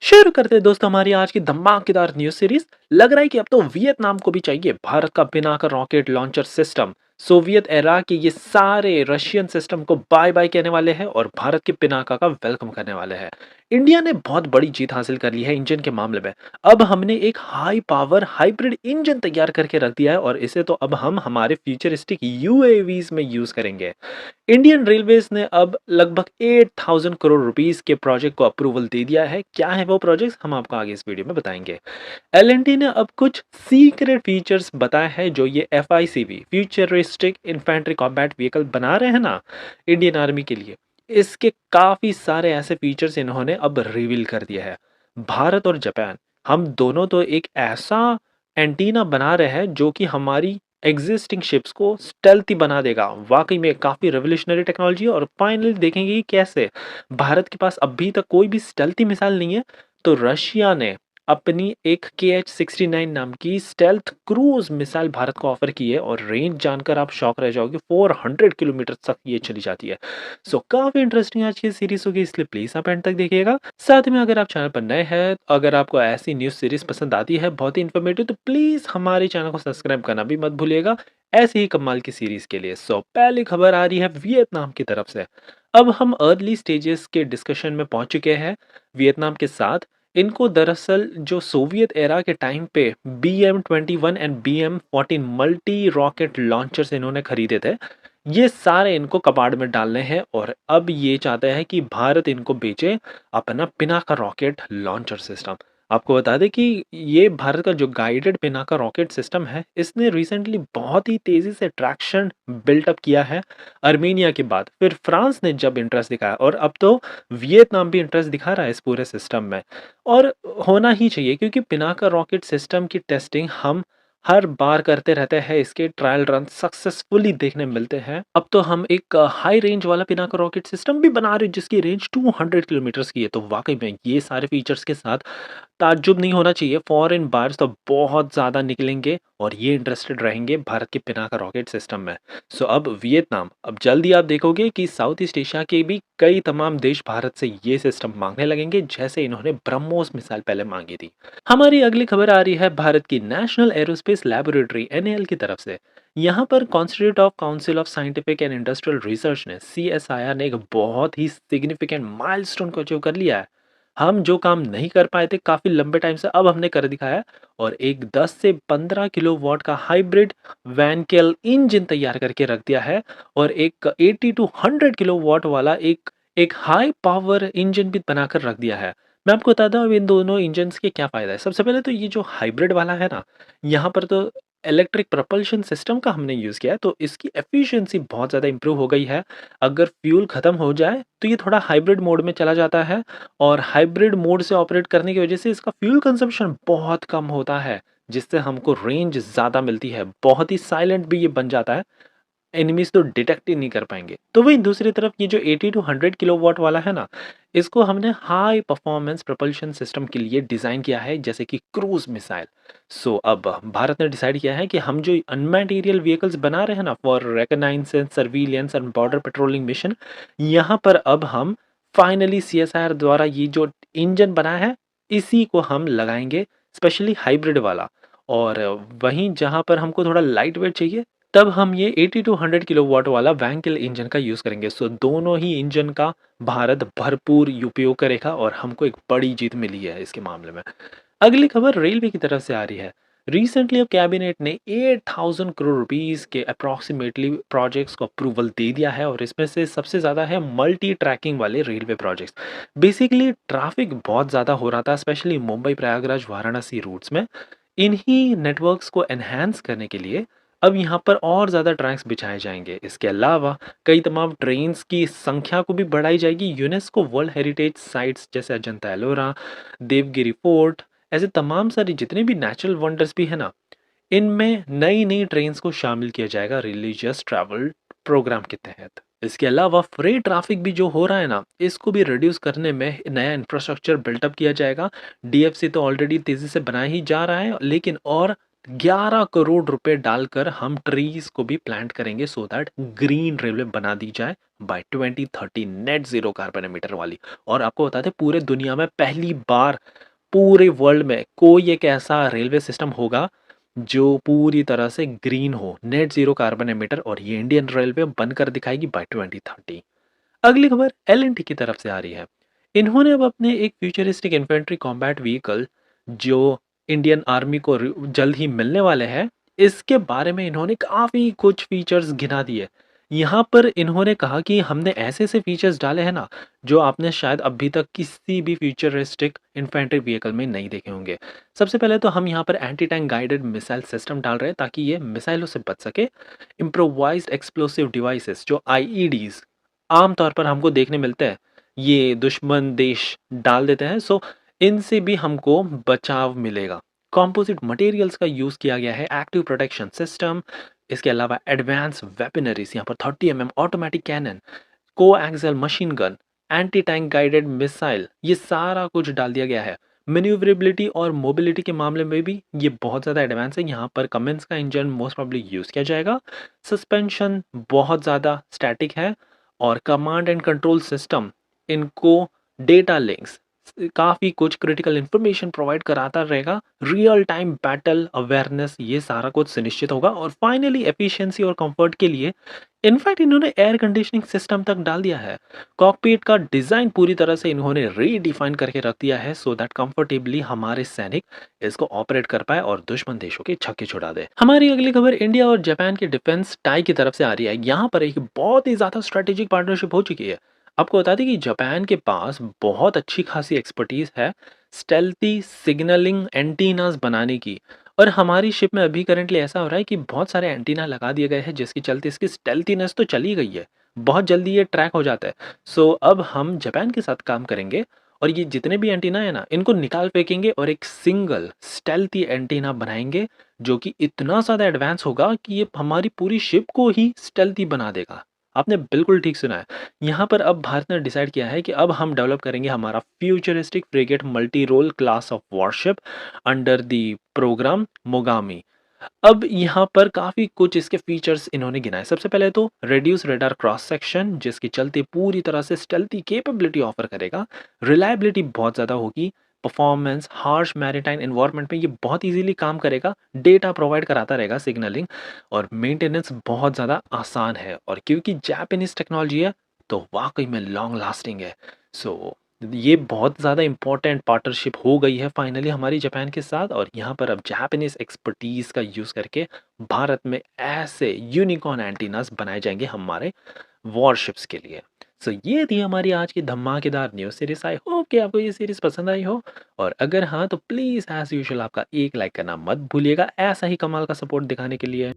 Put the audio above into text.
शुरू करते हैं दोस्तों हमारी आज की धमाकेदार न्यूज सीरीज। लग रहा है कि अब तो वियतनाम को भी चाहिए भारत का बिना का rocket launcher system. Soviet era के ये सारे रशियन सिस्टम को बाय बाय कहने वाले हैं और भारत के पिनाका का वेलकम करने वाले हैं। इंडिया ने बहुत बड़ी जीत हासिल कर ली है इंजन के मामले में। अब हमने एक हाई पावर हाइब्रिड इंजन तैयार करके रख दिया है और इसे तो अब हम हमारे फ्यूचरिस्टिक यूएवीज में यूज करेंगे। इंडियन रेलवेज ने अब लगभग 8000 करोड़ रुपीस के प्रोजेक्ट को अप्रूवल दे दिया है। क्या है वो प्रोजेक्ट, हम आपको आगे इस वीडियो में बताएंगे। एलएनटी ने अब कुछ सीक्रेट फीचर्स बताए हैं जो ये एफआईसीवी फ्यूचरिस्टिक इन्फेंट्री कॉम्बैट व्हीकल बना रहे हैं ना इंडियन आर्मी के लिए। इसके काफी सारे ऐसे फीचर्स इन्होंने अब रिवील कर दिया है। भारत और जापान, हम दोनों तो एक ऐसा एंटीना बना रहे हैं जो कि हमारी एग्जिस्टिंग शिप्स को स्टेल्थी बना देगा। वाकई में काफी रेवोल्यूशनरी टेक्नोलॉजी है। और फाइनली देखेंगे कि कैसे भारत के पास अभी तक कोई भी स्टेल्थी मिसाइल नहीं है, तो रशिया ने अपनी एक KH-69 नाम की स्टेल्थ क्रूज मिसाइल भारत को ऑफर की है और रेंज जानकर आप शॉक रह जाओगे, 400 किलोमीटर तक ये चली जाती है। सो काफी इंटरेस्टिंग आज की सीरीज होगी, इसलिए प्लीज आप एंड तक देखिएगा। साथ में अगर आप चैनल पर नए हैं, अगर आपको ऐसी न्यूज सीरीज पसंद आती है बहुत ही इन्फॉर्मेटिव, तो प्लीज हमारे चैनल को सब्सक्राइब करना भी मत भूलिएगा ऐसे ही कमाल की सीरीज के लिए। सो पहली खबर आ रही है वियतनाम की तरफ से। अब हम अर्ली स्टेजेस के डिस्कशन में पहुंच चुके हैं वियतनाम के साथ। इनको दरअसल जो सोवियत एरा के टाइम पे BM-21 and BM-14 multi rocket launchers इन्होंने खरीदे थे, ये सारे इनको कबाड़ में डालने हैं और अब ये चाहते हैं कि भारत इनको बेचे अपना पिनाका रॉकेट लॉन्चर सिस्टम। आपको बता दें कि ये भारत का जो गाइडेड पिनाका रॉकेट सिस्टम है, इसने रिसेंटली बहुत ही तेजी से ट्रैक्शन बिल्टअप किया है। अर्मेनिया के बाद फिर फ्रांस ने जब इंटरेस्ट दिखाया और अब तो वियतनाम भी इंटरेस्ट दिखा रहा है इस पूरे सिस्टम में। और होना ही चाहिए क्योंकि पिनाका रॉकेट सिस्टम की टेस्टिंग हम हर बार करते रहते हैं, इसके ट्रायल रन सक्सेसफुली देखने मिलते हैं। अब तो हम एक हाई रेंज वाला पिनाका रॉकेट सिस्टम भी बना रहे हैं जिसकी रेंज 200 किलोमीटर्स की है। तो वाकई में ये सारे फीचर्स के साथ ताज्जुब नहीं होना चाहिए, फॉरेन बायर्स तो बहुत ज़्यादा निकलेंगे और ये इंटरेस्टेड रहेंगे भारत के पिनाका रॉकेट सिस्टम में। सो अब वियतनाम, अब जल्दी आप देखोगे कि साउथ ईस्ट एशिया के भी कई तमाम देश भारत से ये सिस्टम मांगने लगेंगे, जैसे इन्होंने ब्रह्मोस मिसाइल पहले मांगी थी। हमारी अगली खबर आ रही है भारत की नेशनल एरोस्पेस लेबोरेटरी NAL की तरफ से। यहाँ पर constitute of council of scientific and industrial research ने CSIR ने एक बहुत ही सिग्निफिकेंट माइलस्टोन को अचीव कर लिया है। हम जो काम नहीं कर पाए थे काफ़ी लंबे टाइम से, अब हमने कर दिखाया। और एक 10 से 15 किलोवाट का हाइब्रिड वैनकेल इंजन तैयार करके रख दिया है और एक 80 टू 100 किलोवाट वाला एक एक हाई पावर इंजन भी बनाकर रख दिया है। मैं आपको बताता हूँ अब इन दोनों इंजन्स के क्या फ़ायदा है। सबसे पहले तो ये जो हाइब्रिड वाला है ना, यहाँ पर तो इलेक्ट्रिक propulsion सिस्टम का हमने यूज़ किया है, तो इसकी एफिशिएंसी बहुत ज़्यादा इंप्रूव हो गई है। अगर फ्यूल ख़त्म हो जाए तो ये थोड़ा हाइब्रिड मोड में चला जाता है और हाइब्रिड मोड से ऑपरेट करने की वजह से इसका फ्यूल कंजम्पशन बहुत कम होता है, जिससे हमको रेंज ज़्यादा मिलती है। बहुत ही साइलेंट भी ये बन जाता है, एनिमीज तो डिटेक्ट ही नहीं कर पाएंगे। तो वहीं दूसरी तरफ ये जो 80 टू 100 किलोवाट वाला है ना, इसको हमने हाई परफॉर्मेंस propulsion सिस्टम के लिए डिज़ाइन किया है, जैसे कि क्रूज मिसाइल। सो अब भारत ने डिसाइड किया है कि हम जो अनमैन्ड एरियल व्हीकल्स बना रहे हैं ना for reconnaissance, surveillance and border patrolling mission, यहाँ पर अब हम फाइनली CSIR द्वारा ये जो इंजन बनाया है इसी को हम लगाएंगे, स्पेशली हाइब्रिड वाला। और वहीं जहाँ पर हमको थोड़ा लाइट वेट चाहिए, तब हम ये 80 टू 100 किलोवाट वाला वैंकेल इंजन का यूज़ करेंगे। सो दोनों ही इंजन का भारत भरपूर उपयोग करेगा और हमको एक बड़ी जीत मिली है इसके मामले में। अगली खबर रेलवे की तरफ से आ रही है। रिसेंटली अब कैबिनेट ने 8000 करोड़ रुपीस के अप्रॉक्सीमेटली प्रोजेक्ट्स को अप्रूवल दे दिया है और इसमें से सबसे ज़्यादा है मल्टी ट्रैकिंग वाले रेलवे प्रोजेक्ट्स। बेसिकली ट्रैफिक बहुत ज़्यादा हो रहा था, स्पेशली मुंबई प्रयागराज वाराणसी रूट्स में। इन्हीं नेटवर्क्स को एनहांस करने के लिए अब यहाँ पर और ज़्यादा ट्रैक्स बिछाए जाएंगे। इसके अलावा कई तमाम ट्रेन्स की संख्या को भी बढ़ाई जाएगी। यूनेस्को वर्ल्ड हेरिटेज साइट्स जैसे अजंता एलोरा, देवगिरी फोर्ट, ऐसे तमाम सारे जितने भी नेचुरल वंडर्स भी है ना, इनमें नई नई ट्रेन्स को शामिल किया जाएगा रिलीजियस ट्रैवल प्रोग्राम के तहत। इसके अलावा फ्रेट ट्रैफिक भी जो हो रहा है ना, इसको भी रिड्यूस करने में नया इंफ्रास्ट्रक्चर बिल्टअप किया जाएगा। DFC तो ऑलरेडी तेज़ी से बनाया ही जा रहा है, लेकिन और 11 करोड़ रुपए डालकर हम ट्रीज को भी प्लांट करेंगे सो दैट ग्रीन रेलवे बना दी जाए by 2030 net zero carbon emitter वाली। और आपको बता दें पूरे दुनिया में पहली बार पूरे वर्ल्ड में कोई एक ऐसा रेलवे सिस्टम होगा जो पूरी तरह से ग्रीन हो, नेट जीरो कार्बन एमिटर, और ये इंडियन रेलवे बनकर दिखाएगी बाय 2030। अगली खबर एल की तरफ से आ रही है। इन्होंने अब अपने एक फ्यूचरिस्टिक इन्फेंट्री कॉम्बैट व्हीकल जो इंडियन आर्मी को जल्द ही मिलने वाले हैं, इसके बारे में इन्होंने काफ़ी कुछ फीचर्स गिना दिए। यहाँ पर इन्होंने कहा कि हमने ऐसे ऐसे फीचर्स डाले हैं ना जो आपने शायद अभी तक किसी भी फ्यूचरिस्टिक इन्फेंट्री व्हीकल में नहीं देखे होंगे। सबसे पहले तो हम यहाँ पर anti tank guided missile system डाल रहे हैं ताकि ये मिसाइलों से बच सके। इम्प्रोवाइज्ड एक्सप्लोसिव डिवाइसेस जो आईईडीज आम तौर पर हमको देखने मिलते हैं, ये दुश्मन देश डाल देते हैं, सो इनसे भी हमको बचाव मिलेगा। कंपोजिट मटेरियल्स का यूज़ किया गया है, एक्टिव प्रोटेक्शन सिस्टम, इसके अलावा एडवांस वेपनरीज, यहाँ पर 30 automatic cannon, coaxial machine gun, anti tank guided missile, ये सारा कुछ डाल दिया गया है। मैन्यूवरेबिलिटी और मोबिलिटी के मामले में भी ये बहुत ज़्यादा एडवांस है। यहाँ पर कमेंस का इंजन मोस्ट प्रॉब्ली यूज़ किया जाएगा। सस्पेंशन बहुत ज़्यादा स्टैटिक है और कमांड एंड कंट्रोल सिस्टम इनको डेटा लिंक्स काफ़ी कुछ क्रिटिकल इन्फॉर्मेशन प्रोवाइड कराता रहेगा। रियल टाइम बैटल अवेयरनेस ये सारा कुछ सुनिश्चित होगा। और फाइनली एफिशिएंसी और कंफर्ट के लिए इनफैक्ट इन्होंने एयर कंडीशनिंग सिस्टम तक डाल दिया है। कॉकपीट का डिज़ाइन पूरी तरह से इन्होंने रीडिफाइन करके रख दिया है सो दैट कंफर्टेबली हमारे सैनिक इसको ऑपरेट कर पाए और दुश्मन देशों के छक्के छुड़ा दे। हमारी अगली खबर इंडिया और जापान के डिफेंस टाई की तरफ से आ रही है। यहाँ पर एक बहुत ही ज़्यादा स्ट्रेटेजिक पार्टनरशिप हो चुकी है। आपको बता दें कि जापान के पास बहुत अच्छी खासी एक्सपर्टीज है स्टेल्थी सिग्नलिंग एंटीनास बनाने की। और हमारी शिप में अभी करंटली ऐसा हो रहा है कि बहुत सारे एंटीना लगा दिए गए हैं जिसके चलते इसकी स्टेल्थीनेस तो चली गई है, बहुत जल्दी ये ट्रैक हो जाता है। सो अब हम जापान के साथ काम करेंगे और ये जितने भी एंटीना है ना इनको निकाल फेंकेंगे और एक सिंगल स्टेल्थी एंटीना बनाएंगे जो कि इतना ज़्यादा एडवांस होगा कि ये हमारी पूरी शिप को ही स्टेल्थी बना देगा। आपने बिल्कुल ठीक सुना है। यहाँ पर अब भारत ने डिसाइड किया है कि अब हम डेवलप करेंगे हमारा futuristic frigate multi role class of warship under the programme Mogami. अब यहाँ पर काफ़ी कुछ इसके फीचर्स इन्होंने गिनाए। सबसे पहले तो रेड्यूस रेडार क्रॉस सेक्शन जिसके चलते पूरी तरह से स्टेल्थी कैपेबिलिटी ऑफर करेगा। रिलायबिलिटी बहुत ज़्यादा होगी। परफॉर्मेंस हार्श मैरीटाइम एनवायरनमेंट में ये बहुत इजीली काम करेगा। डेटा प्रोवाइड कराता रहेगा सिग्नलिंग। और मेंटेनेंस बहुत ज़्यादा आसान है और क्योंकि जापानीज टेक्नोलॉजी है तो वाकई में लॉन्ग लास्टिंग है। सो ये बहुत ज़्यादा इंपॉर्टेंट पार्टनरशिप हो गई है फाइनली हमारी जापान के साथ। और यहाँ पर अब जापानीज एक्सपर्टीज़ का यूज़ करके भारत में ऐसे यूनिकॉर्न एंटीनास बनाए जाएंगे हमारे वॉरशिप्स के लिए। सो ये थी हमारी आज की धमाकेदार न्यूज़ सीरीज। आई होप कि आपको ये सीरीज पसंद आई हो। और अगर हाँ तो प्लीज़ एज यूजुअल आपका एक लाइक करना मत भूलिएगा ऐसा ही कमाल का सपोर्ट दिखाने के लिए।